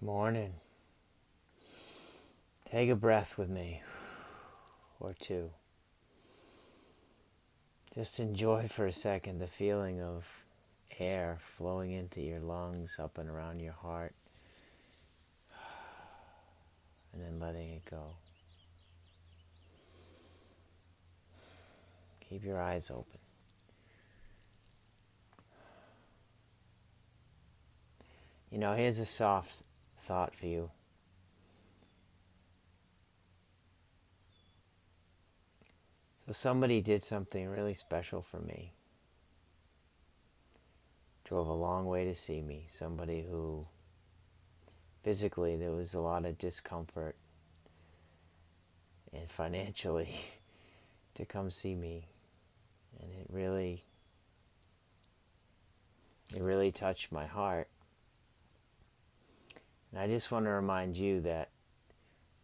Morning. Take a breath with me, or two. Just enjoy for a second the feeling of air flowing into your lungs, up and around your heart, and then letting it go. Keep your eyes open. Here's a soft thought for you. So somebody did something really special for me. Drove a long way to see me. Somebody who physically there was a lot of discomfort, and financially to come see me. And it really touched my heart. And I just want to remind you that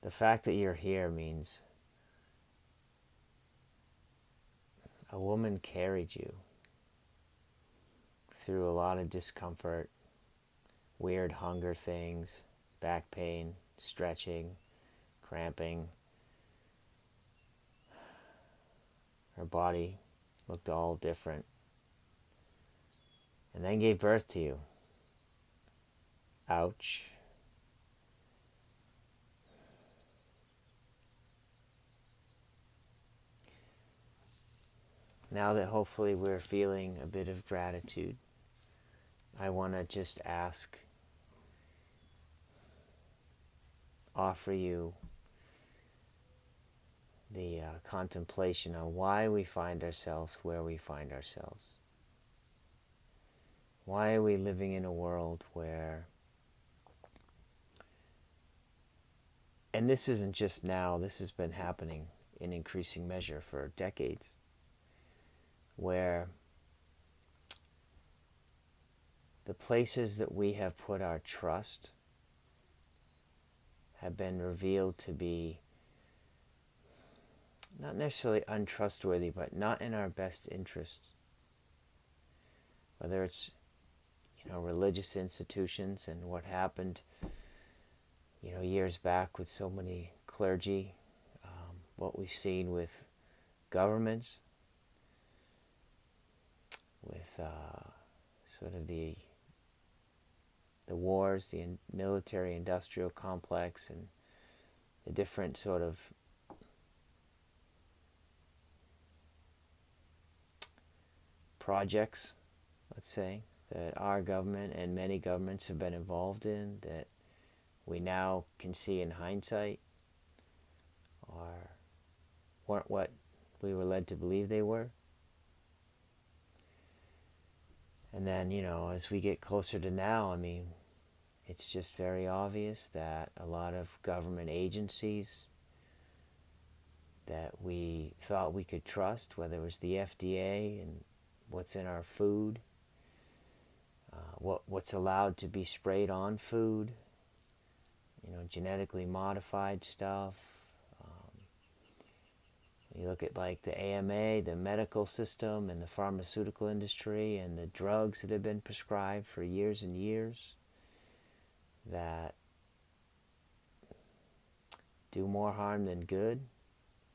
the fact that you're here means a woman carried you through a lot of discomfort, weird hunger things, back pain, stretching, cramping. Her body looked all different. And then gave birth to you. Ouch. Now that hopefully we're feeling a bit of gratitude, I want to just offer you the contemplation on why we find ourselves where we find ourselves. Why are we living in a world where, and this isn't just now, this has been happening in increasing measure for decades, where the places that we have put our trust have been revealed to be not necessarily untrustworthy, but not in our best interest. Whether it's, religious institutions and what happened, years back with so many clergy, what we've seen with governments, with sort of the wars, the military-industrial complex, and the different sort of projects, let's say, that our government and many governments have been involved in, that we now can see in hindsight weren't what we were led to believe they were. And then, as we get closer to now, it's just very obvious that a lot of government agencies that we thought we could trust, whether it was the FDA and what's in our food, what's allowed to be sprayed on food, genetically modified stuff. You look at like the AMA, the medical system, and the pharmaceutical industry, and the drugs that have been prescribed for years and years that do more harm than good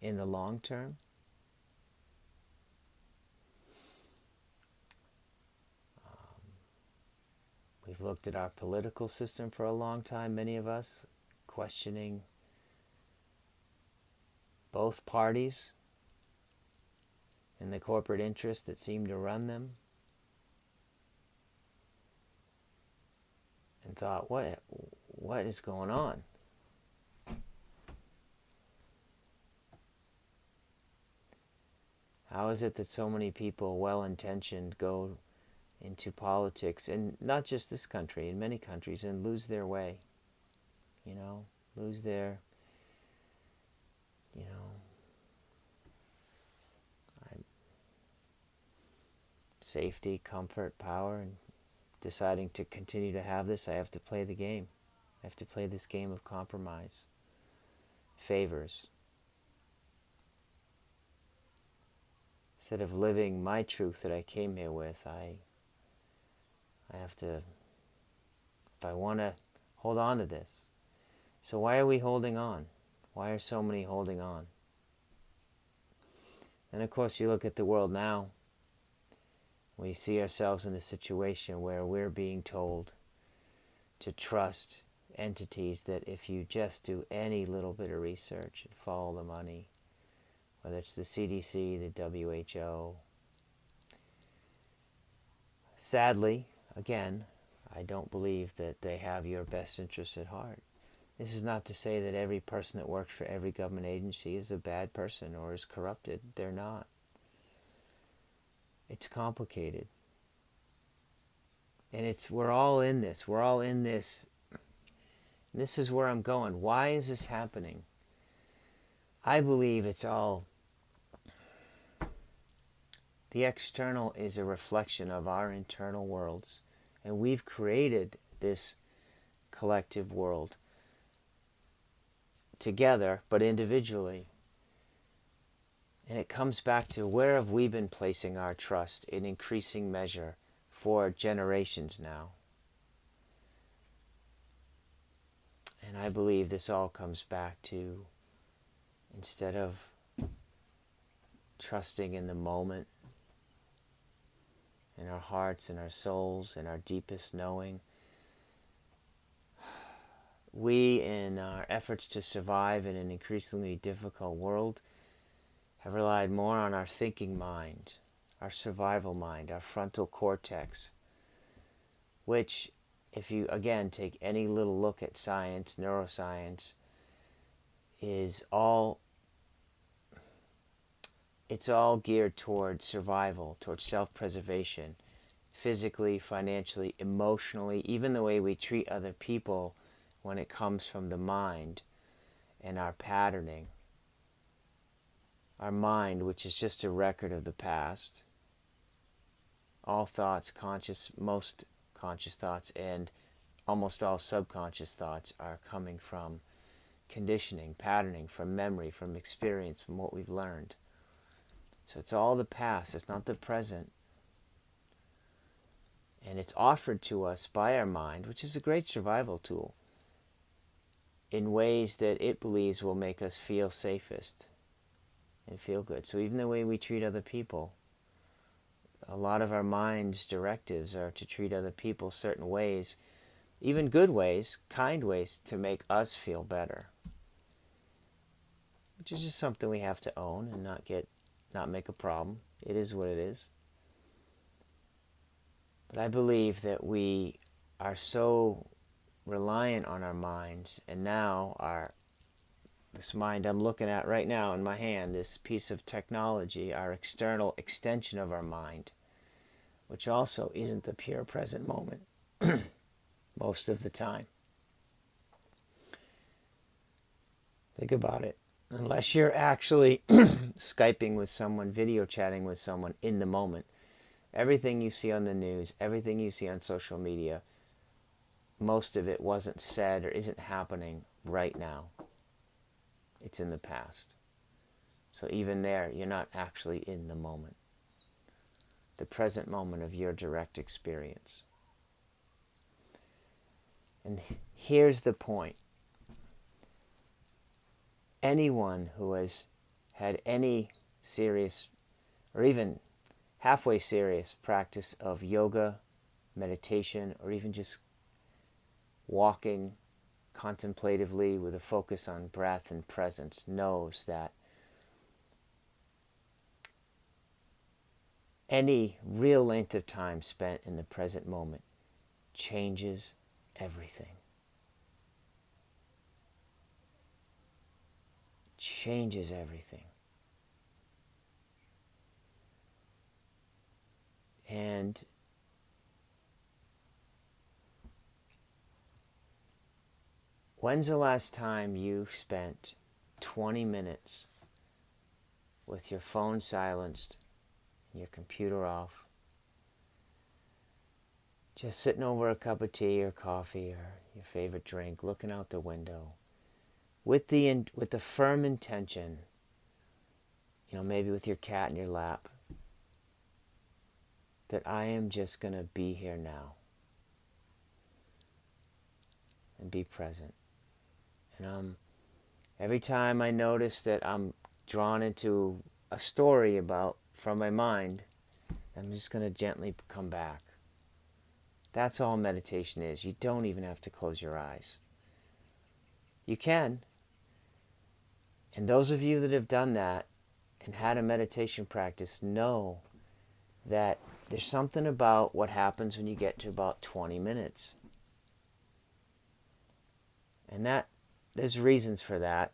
in the long term. We've looked at our political system for a long time, many of us, questioning both parties and the corporate interests that seem to run them, and thought, what is going on? How is it that so many people, well-intentioned, go into politics, and not just this country, in many countries, and lose their way, lose their, safety, comfort, power, and deciding to continue to have this, I have to play the game. I have to play this game of compromise, favors. Instead of living my truth that I came here with, I have to, if I want to hold on to this. So why are we holding on? Why are so many holding on? And of course, you look at the world now, we see ourselves in a situation where we're being told to trust entities that if you just do any little bit of research and follow the money, whether it's the CDC, the WHO. Sadly, again, I don't believe that they have your best interests at heart. This is not to say that every person that works for every government agency is a bad person or is corrupted. They're not. It's complicated. And we're all in this. We're all in this. And this is where I'm going. Why is this happening? I believe it's all... The external is a reflection of our internal worlds. And we've created this collective world together, but individually. And it comes back to, where have we been placing our trust in increasing measure for generations now? And I believe this all comes back to, instead of trusting in the moment, in our hearts and our souls and our deepest knowing, we, in our efforts to survive in an increasingly difficult world, have relied more on our thinking mind, our survival mind, our frontal cortex, which, if you, again, take any little look at science, neuroscience, is all... It's all geared towards survival, towards self-preservation, physically, financially, emotionally, even the way we treat other people when it comes from the mind and our patterning. Our mind, which is just a record of the past. All thoughts, conscious, most conscious thoughts, and almost all subconscious thoughts are coming from conditioning, patterning, from memory, from experience, from what we've learned. So it's all the past, it's not the present. And it's offered to us by our mind, which is a great survival tool, in ways that it believes will make us feel safest and feel good. So even the way we treat other people, a lot of our mind's directives are to treat other people certain ways, even good ways, kind ways, to make us feel better. Which is just something we have to own and not make a problem. It is what it is. But I believe that we are so reliant on our minds, and now this mind I'm looking at right now in my hand, this piece of technology, our external extension of our mind, which also isn't the pure present moment most of the time. Think about it. Unless you're actually Skyping with someone, video chatting with someone in the moment, everything you see on the news, everything you see on social media, most of it wasn't said or isn't happening right now. It's in the past. So even there, you're not actually in the moment. The present moment of your direct experience. And here's the point. Anyone who has had any serious or even halfway serious practice of yoga, meditation, or even just walking contemplatively with a focus on breath and presence knows that any real length of time spent in the present moment changes everything. Changes everything. And when's the last time you spent 20 minutes with your phone silenced, your computer off, just sitting over a cup of tea or coffee or your favorite drink, looking out the window, with the firm intention, maybe with your cat in your lap, that I am just going to be here now. and be present. And every time I notice that I'm drawn into a story from my mind, I'm just going to gently come back. That's all meditation is. You don't even have to close your eyes. You can. And those of you that have done that and had a meditation practice know that there's something about what happens when you get to about 20 minutes. And there's reasons for that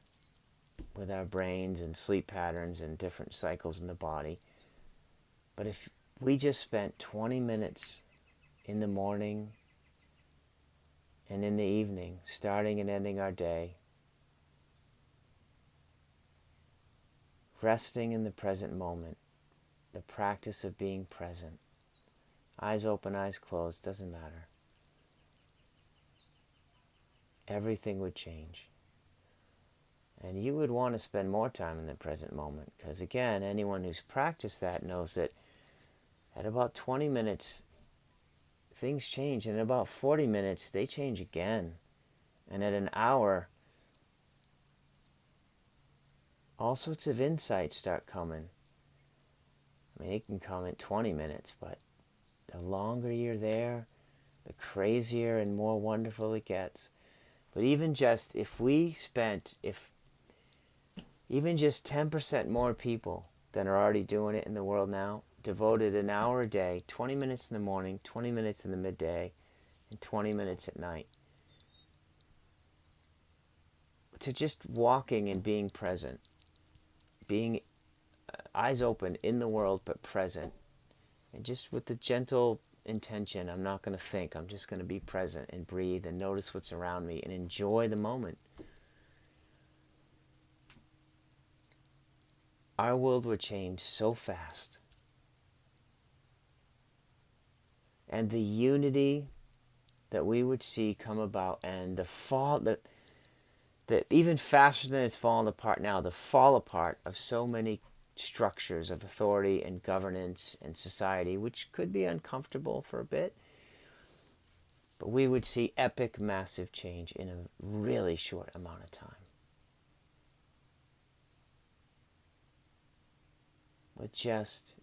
with our brains and sleep patterns and different cycles in the body. But if we just spent 20 minutes in the morning and in the evening, starting and ending our day, resting in the present moment, the practice of being present, eyes open, eyes closed, doesn't matter. Everything would change. And you would want to spend more time in the present moment, because again, anyone who's practiced that knows that at about 20 minutes, things change. And at about 40 minutes, they change again. And at an hour, all sorts of insights start coming. I mean, it can come in 20 minutes, but the longer you're there, the crazier and more wonderful it gets. But even just even just 10% more people than are already doing it in the world now devoted an hour a day, 20 minutes in the morning, 20 minutes in the midday, and 20 minutes at night, to just walking and being present, being eyes open in the world but present, and just with the gentle intention, I'm not going to think, I'm just going to be present and breathe and notice what's around me and enjoy the moment. Our world would change so fast. And the unity that we would see come about, and the fall, that even faster than it's fallen apart now, the fall apart of so many structures of authority and governance and society, which could be uncomfortable for a bit, but we would see epic, massive change in a really short amount of time. With just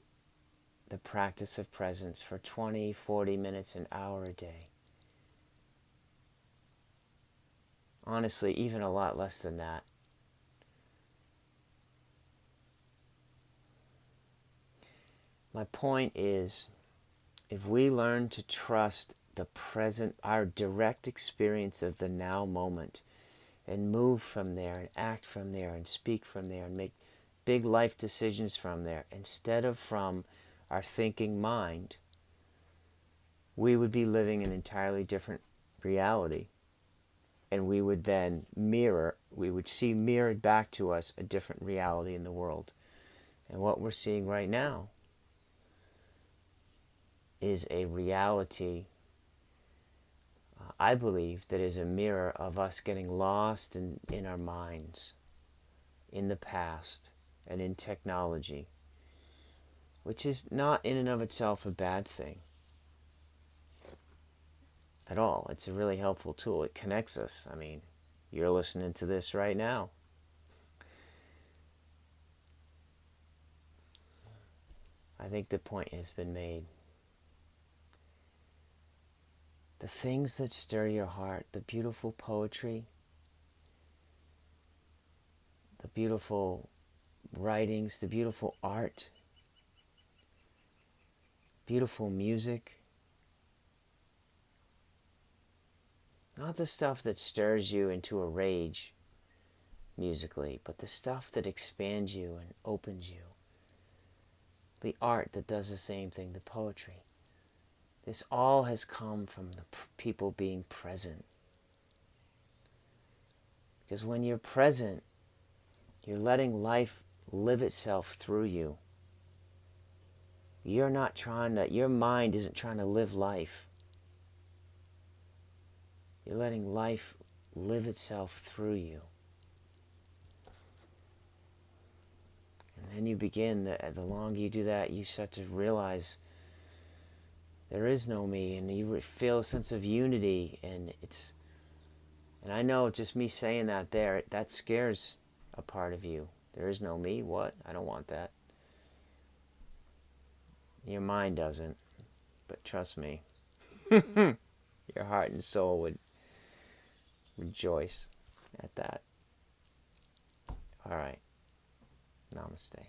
the practice of presence for 20, 40 minutes, an hour a day. Honestly, even a lot less than that. My point is, if we learn to trust the present, our direct experience of the now moment, and move from there, and act from there, and speak from there, and make big life decisions from there, instead of from our thinking mind, we would be living an entirely different reality. And we would then we would see mirrored back to us a different reality in the world. And what we're seeing right now is a reality, I believe, that is a mirror of us getting lost in our minds, in the past, and in technology, which is not in and of itself a bad thing at all. It's a really helpful tool. It connects us. I mean, you're listening to this right now. I think the point has been made. The things that stir your heart, the beautiful poetry, the beautiful writings, the beautiful art, beautiful music, not the stuff that stirs you into a rage musically, but the stuff that expands you and opens you. The art that does the same thing, the poetry. This all has come from the people being present. Because when you're present, you're letting life live itself through you. Your mind isn't trying to live life. You're letting life live itself through you. And then you begin, the longer you do that, you start to realize there is no me, and you feel a sense of unity, and And I know just me saying that there, that scares a part of you. There is no me. What? I don't want that. Your mind doesn't. But trust me, your heart and soul would rejoice at that. All right. Namaste.